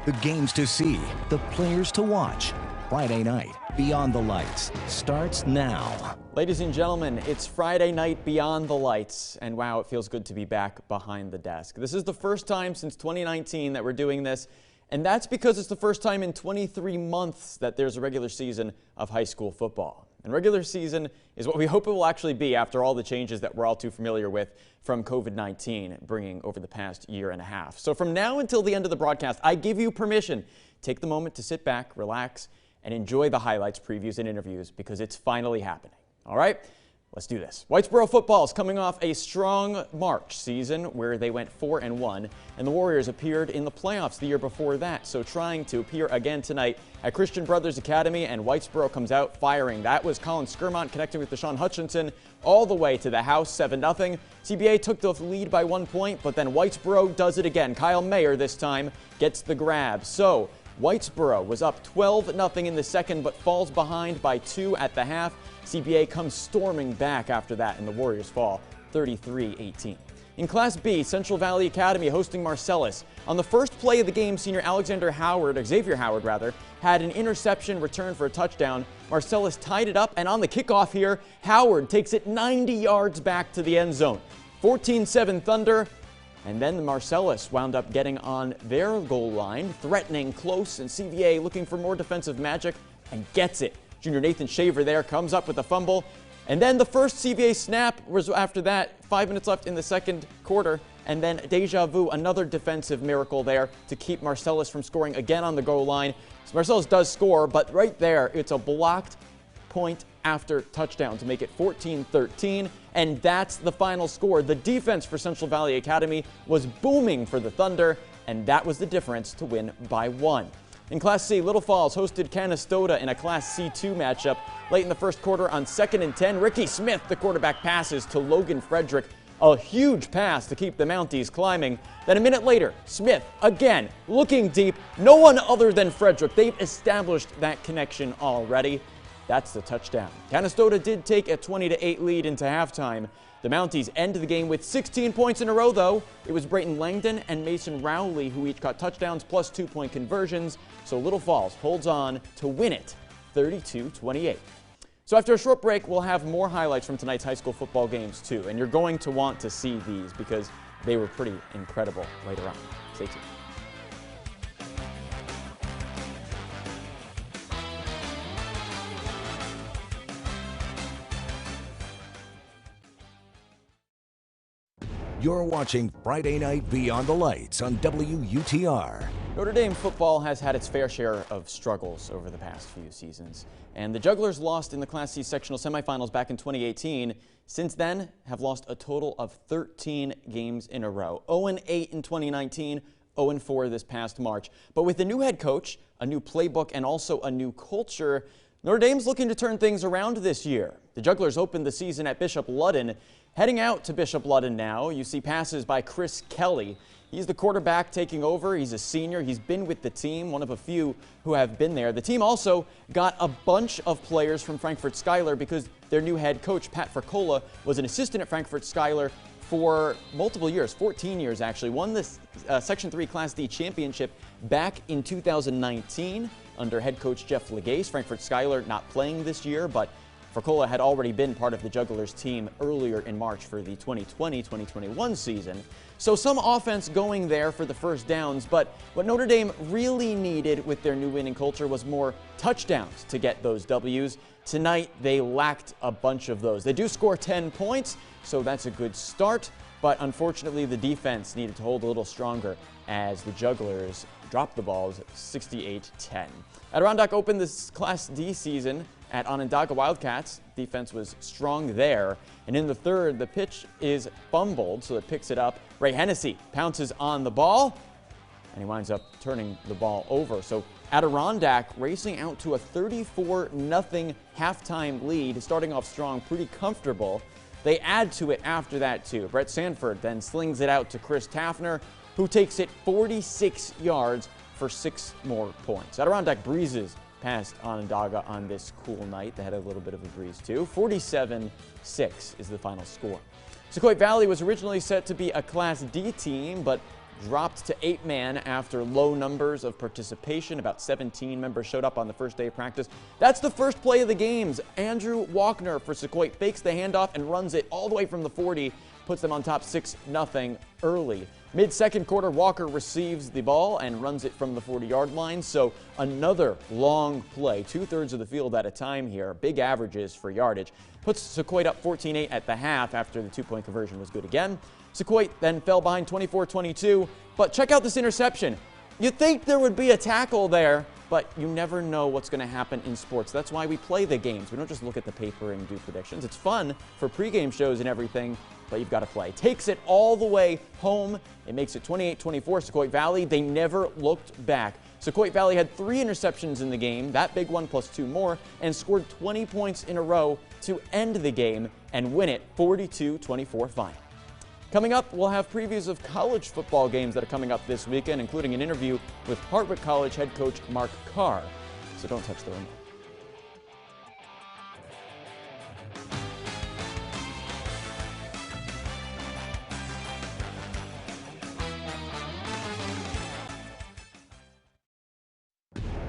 The games to see, the players to watch. Friday night, Beyond the Lights starts now. Ladies and gentlemen, it's Friday night Beyond the Lights, and wow, it feels good to be back behind the desk. This is the first time since 2019 that we're doing this, and that's because it's the first time in 23 months that there's a regular season of high school football. And regular season is what we hope it will actually be after all the changes that we're all too familiar with from COVID-19 bringing over the past year and a half. So from now until the end of the broadcast, I give you permission. Take the moment to sit back, relax, and enjoy the highlights, previews, and interviews because it's finally happening. All right, let's do this. Whitesboro football is coming off a strong March season where they went 4-1, and the Warriors appeared in the playoffs the year before that. So trying to appear again tonight at Christian Brothers Academy, and Whitesboro comes out firing. That was Colin Skirmont connecting with Deshaun Hutchinson all the way to the house, 7-0. CBA took the lead by 1 point, but then Whitesboro does it again. Kyle Mayer this time gets the grab. So Whitesboro was up 12-0 in the second, but falls behind by 2 at the half. CBA comes storming back after that, and the Warriors fall 33-18. In Class B, Central Valley Academy hosting Marcellus. On the first play of the game, senior Xavier Howard, had an interception return for a touchdown. Marcellus tied it up, and on the kickoff here, Howard takes it 90 yards back to the end zone. 14-7 Thunder. And then the Marcellus wound up getting on their goal line, threatening close, and CVA looking for more defensive magic and gets it. Junior Nathan Shaver there comes up with a fumble. And then the first CVA snap was after that, 5 minutes left in the second quarter. And then deja vu, another defensive miracle there to keep Marcellus from scoring again on the goal line. So Marcellus does score, but right there, it's a blocked point after touchdown to make it 14-13, and that's the final score. The defense for Central Valley Academy was booming for the Thunder, and that was the difference to win by 1. In Class C, Little Falls hosted CANASTOTA in a Class C2 matchup. Late in the first quarter on 2nd and 10, Ricky Smith, the quarterback, passes to Logan Frederick. A huge pass to keep the Mounties climbing. Then a minute later, Smith, again, looking deep. No one other than Frederick. They've established that connection already. That's the touchdown. CANASTOTA did take a 20-8 lead into halftime. The Mounties end the game with 16 points in a row, though. It was Brayton Langdon and Mason Rowley who each got touchdowns plus 2-point conversions. So Little Falls holds on to win it 32-28. So after a short break, we'll have more highlights from tonight's high school football games, too. And you're going to want to see these because they were pretty incredible later on. Stay tuned. You're watching Friday Night Beyond the Lights on WUTR. Notre Dame football has had its fair share of struggles over the past few seasons, and the Jugglers lost in the Class C sectional semifinals back in 2018. Since then, have lost a total of 13 games in a row. 0-8 in 2019, 0-4 this past March. But with a new head coach, a new playbook, and also a new culture, Notre Dame's looking to turn things around this year. The Jugglers opened the season at Bishop Ludden. Heading out to Bishop Ludden now, you see passes by Chris Kelly. He's the quarterback taking over. He's a senior. He's been with the team, one of a few who have been there. The team also got a bunch of players from Frankfort Schuyler because their new head coach, Pat Fercola, was an assistant at Frankfort Schuyler for multiple years, 14 years actually. Won this Section 3 Class D championship back in 2019 under head coach Jeff Legace. Frankfort Schuyler not playing this year, but Fercola had already been part of the Jugglers team earlier in March for the 2020-2021 season. So some offense going there for the first downs, but what Notre Dame really needed with their new winning culture was more touchdowns to get those W's. Tonight, they lacked a bunch of those. They do score 10 points, so that's a good start, but unfortunately the defense needed to hold a little stronger as the Jugglers dropped the balls 68-10. Adirondack opened this Class D season at Onondaga Wildcats. Defense was strong there. And in the third, the pitch is fumbled, so it picks it up. Ray Hennessy pounces on the ball, and he winds up turning the ball over. So Adirondack racing out to a 34-0 halftime lead, starting off strong, pretty comfortable. They add to it after that, too. Brett Sanford then slings it out to Chris Taffner, who takes it 46 yards for 6 more points. Adirondack breezes past Onondaga on this cool night. They had a little bit of a breeze, too. 47-6 is the final score. Sequoia Valley was originally set to be a Class D team, but dropped to 8-man after low numbers of participation. About 17 members showed up on the first day of practice. That's the first play of the games. Andrew Walkner for Sequoia fakes the handoff and runs it all the way from the 40, puts them on top 6-0 early. Mid-second quarter, Walker receives the ball and runs it from the 40-yard line. So another long play, 2/3 of the field at a time here. Big averages for yardage. Puts Sequoia up 14-8 at the half after the 2-point conversion was good again. Sequoia then fell behind 24-22. But check out this interception. You'd think there would be a tackle there, but you never know what's going to happen in sports. That's why we play the games. We don't just look at the paper and do predictions. It's fun for pregame shows and everything, but you've got to play. Takes it all the way home. It makes it 28-24. Sequoia Valley, they never looked back. Sequoia Valley had 3 interceptions in the game, that big one plus 2 more, and scored 20 points in a row to end the game and win it 42-24 final. Coming up, we'll have previews of college football games that are coming up this weekend, including an interview with Hartwick College head coach Mark Carr. So don't touch the remote.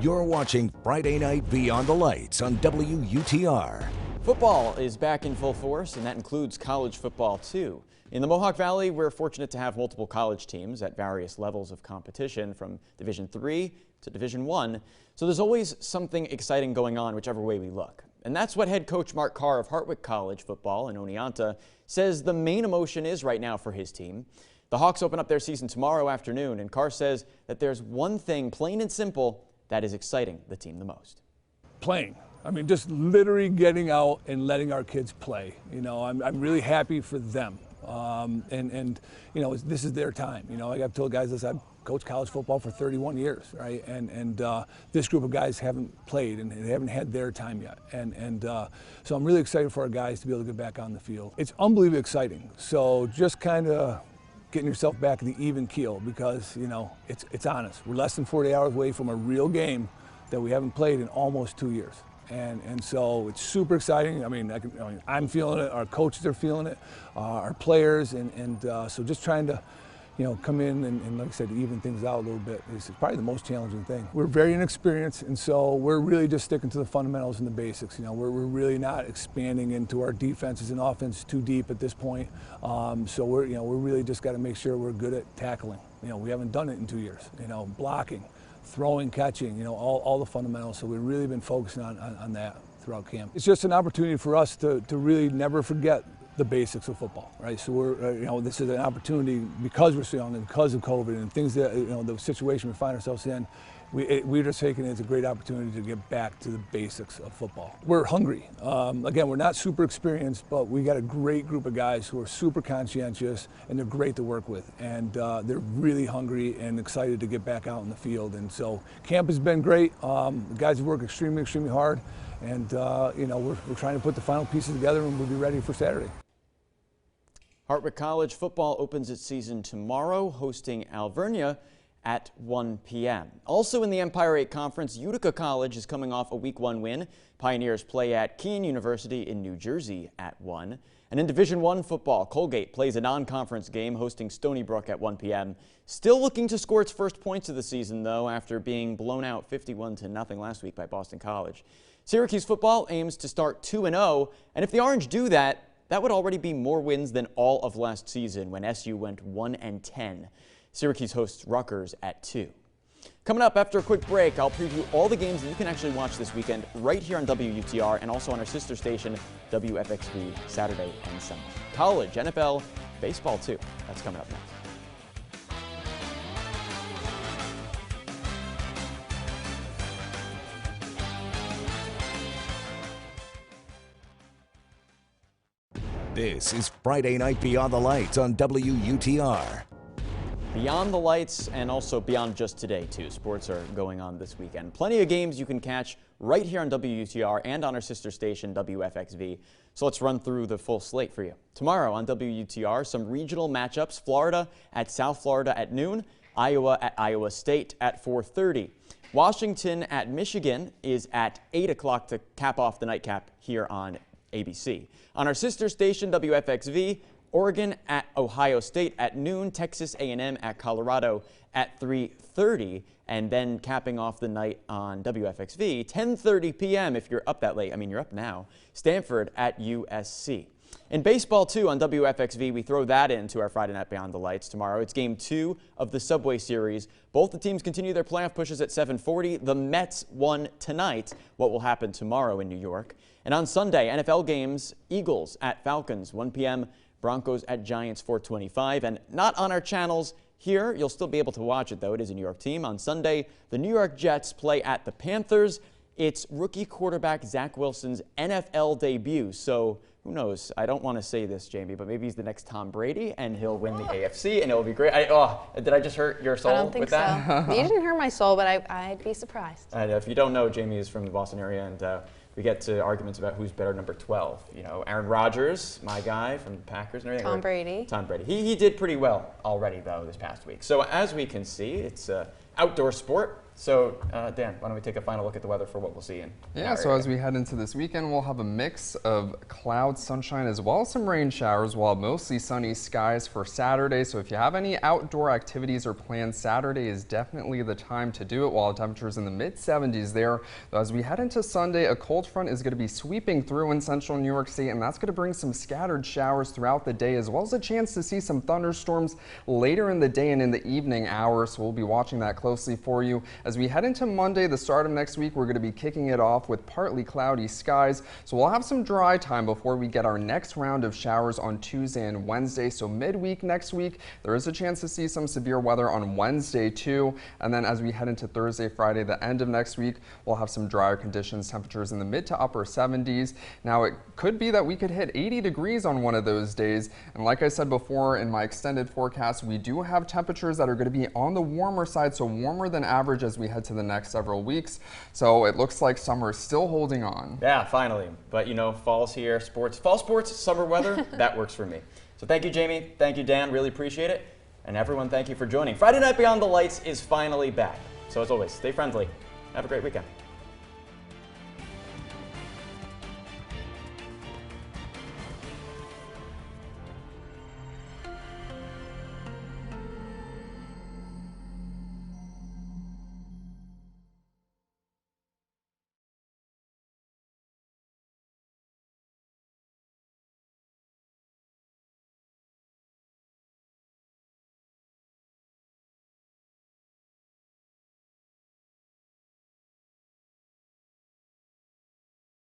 You're watching Friday Night Beyond the Lights on WUTR. Football is back in full force, and that includes college football too. In the Mohawk Valley, we're fortunate to have multiple college teams at various levels of competition, from Division III to Division I. So there's always something exciting going on whichever way we look. And that's what head coach Mark Carr of Hartwick College football in Oneonta says the main emotion is right now for his team. The Hawks open up their season tomorrow afternoon, and Carr says that there's one thing, plain and simple, that is exciting the team the most. Playing. I mean, just literally getting out and letting our kids play. You know, I'm really happy for them. And you know, this is their time. You know, I've told guys this, I've coached college football for 31 years, right? And this group of guys haven't played and they haven't had their time yet. So I'm really excited for our guys to be able to get back on the field. It's unbelievably exciting. So just kind of getting yourself back in the even keel, because, you know, it's honest. We're less than 40 hours away from a real game that we haven't played in almost 2 years. And so it's super exciting. I mean, I'm feeling it, our coaches are feeling it, our players, and so just trying to, you know, come in and like I said, even things out a little bit is probably the most challenging thing. We're very inexperienced, and so we're really just sticking to the fundamentals and the basics. You know, we're really not expanding into our defenses and offense too deep at this point. So we're really just got to make sure we're good at tackling. You know, we haven't done it in 2 years. You know, blocking, throwing, catching, you know, all the fundamentals. So we've really been focusing on that throughout camp. It's just an opportunity for us to really never forget the basics of football, right? So we're, you know, this is an opportunity because we're so young and because of COVID and things that, you know, the situation we find ourselves in. We're just taking it as a great opportunity to get back to the basics of football. We're hungry. Again, we're not super experienced, but we got a great group of guys who are super conscientious, and they're great to work with. And they're really hungry and excited to get back out in the field. And so camp has been great. The guys have worked extremely, extremely hard. And, you know, we're trying to put the final pieces together, and we'll be ready for Saturday. Hartwick College football opens its season tomorrow, hosting Alvernia at 1 p.m. Also in the Empire 8 Conference, Utica College is coming off a Week 1 win. Pioneers play at Keene University in New Jersey at 1. And in Division I football, Colgate plays a non-conference game hosting Stony Brook at 1 p.m. Still looking to score its first points of the season, though, after being blown out 51-0 last week by Boston College. Syracuse football aims to start 2-0, and if the Orange do that, that would already be more wins than all of last season when SU went 1-10. Syracuse hosts Rutgers at 2. Coming up after a quick break, I'll preview all the games that you can actually watch this weekend right here on WUTR and also on our sister station, WFXV, Saturday and Sunday. College, NFL, baseball too. That's coming up next. This is Friday Night Beyond the Lights on WUTR. Beyond the lights and also beyond just today, too. Sports are going on this weekend. Plenty of games you can catch right here on WUTR and on our sister station, WFXV. So let's run through the full slate for you. Tomorrow on WUTR, some regional matchups. Florida at South Florida at noon. Iowa at Iowa State at 4:30. Washington at Michigan is at 8 o'clock to cap off the nightcap here on ABC. On our sister station, WFXV, Oregon at Ohio State at noon, Texas A&M at Colorado at 3:30, and then capping off the night on WFXV, 10:30 p.m. if you're up that late. I mean, you're up now. Stanford at USC. In baseball, too, on WFXV, we throw that into our Friday Night Beyond the Lights tomorrow. It's Game 2 of the Subway Series. Both the teams continue their playoff pushes at 7:40. The Mets won tonight. What will happen tomorrow in New York? And on Sunday, NFL games, Eagles at Falcons, 1 p.m., Broncos at Giants, 4:25. And not on our channels here. You'll still be able to watch it, though. It is a New York team. On Sunday, the New York Jets play at the Panthers. It's rookie quarterback Zach Wilson's NFL debut. So who knows? I don't want to say this, Jamie, but maybe he's the next Tom Brady, and he'll win the AFC, and it'll be great. Did I just hurt your soul I don't think with that? so. You didn't hurt my soul, but I'd be surprised. And if you don't know, Jamie is from the Boston area, and we get to arguments about who's better number 12. You know, Aaron Rodgers, my guy from the Packers and everything. Tom Brady. Tom Brady. He did pretty well already, though, this past week. So as we can see, it's outdoor sport. So, Dan, why don't we take a final look at the weather for what we'll see in our so area. as we head into this weekend, we'll have a mix of cloud, sunshine, as well as some rain showers. We'll have mostly sunny skies for Saturday. So if you have any outdoor activities or plans, Saturday is definitely the time to do it, while temperatures in the mid-70s there. As we head into Sunday, a cold front is going to be sweeping through in central New York State, and that's going to bring some scattered showers throughout the day, as well as a chance to see some thunderstorms later in the day and in the evening hours. So we'll be watching that closely for you. As we head into Monday, the start of next week, we're going to be kicking it off with partly cloudy skies. So we'll have some dry time before we get our next round of showers on Tuesday and Wednesday. So midweek next week, there is a chance to see some severe weather on Wednesday too. And then as we head into Thursday, Friday, the end of next week, we'll have some drier conditions, temperatures in the mid to upper 70s. Now it could be that we could hit 80 degrees on one of those days. And like I said before, in my extended forecast, we do have temperatures that are going to be on the warmer side, so warmer than average as we head to the next several weeks. So it looks like summer is still holding on. Yeah, finally. But you know, fall's here, fall sports, summer weather, that works for me. So thank you, Jamie. Thank you, Dan. Really appreciate it. And everyone, thank you for joining. Friday Night Beyond the Lights is finally back. So as always, stay friendly. Have a great weekend.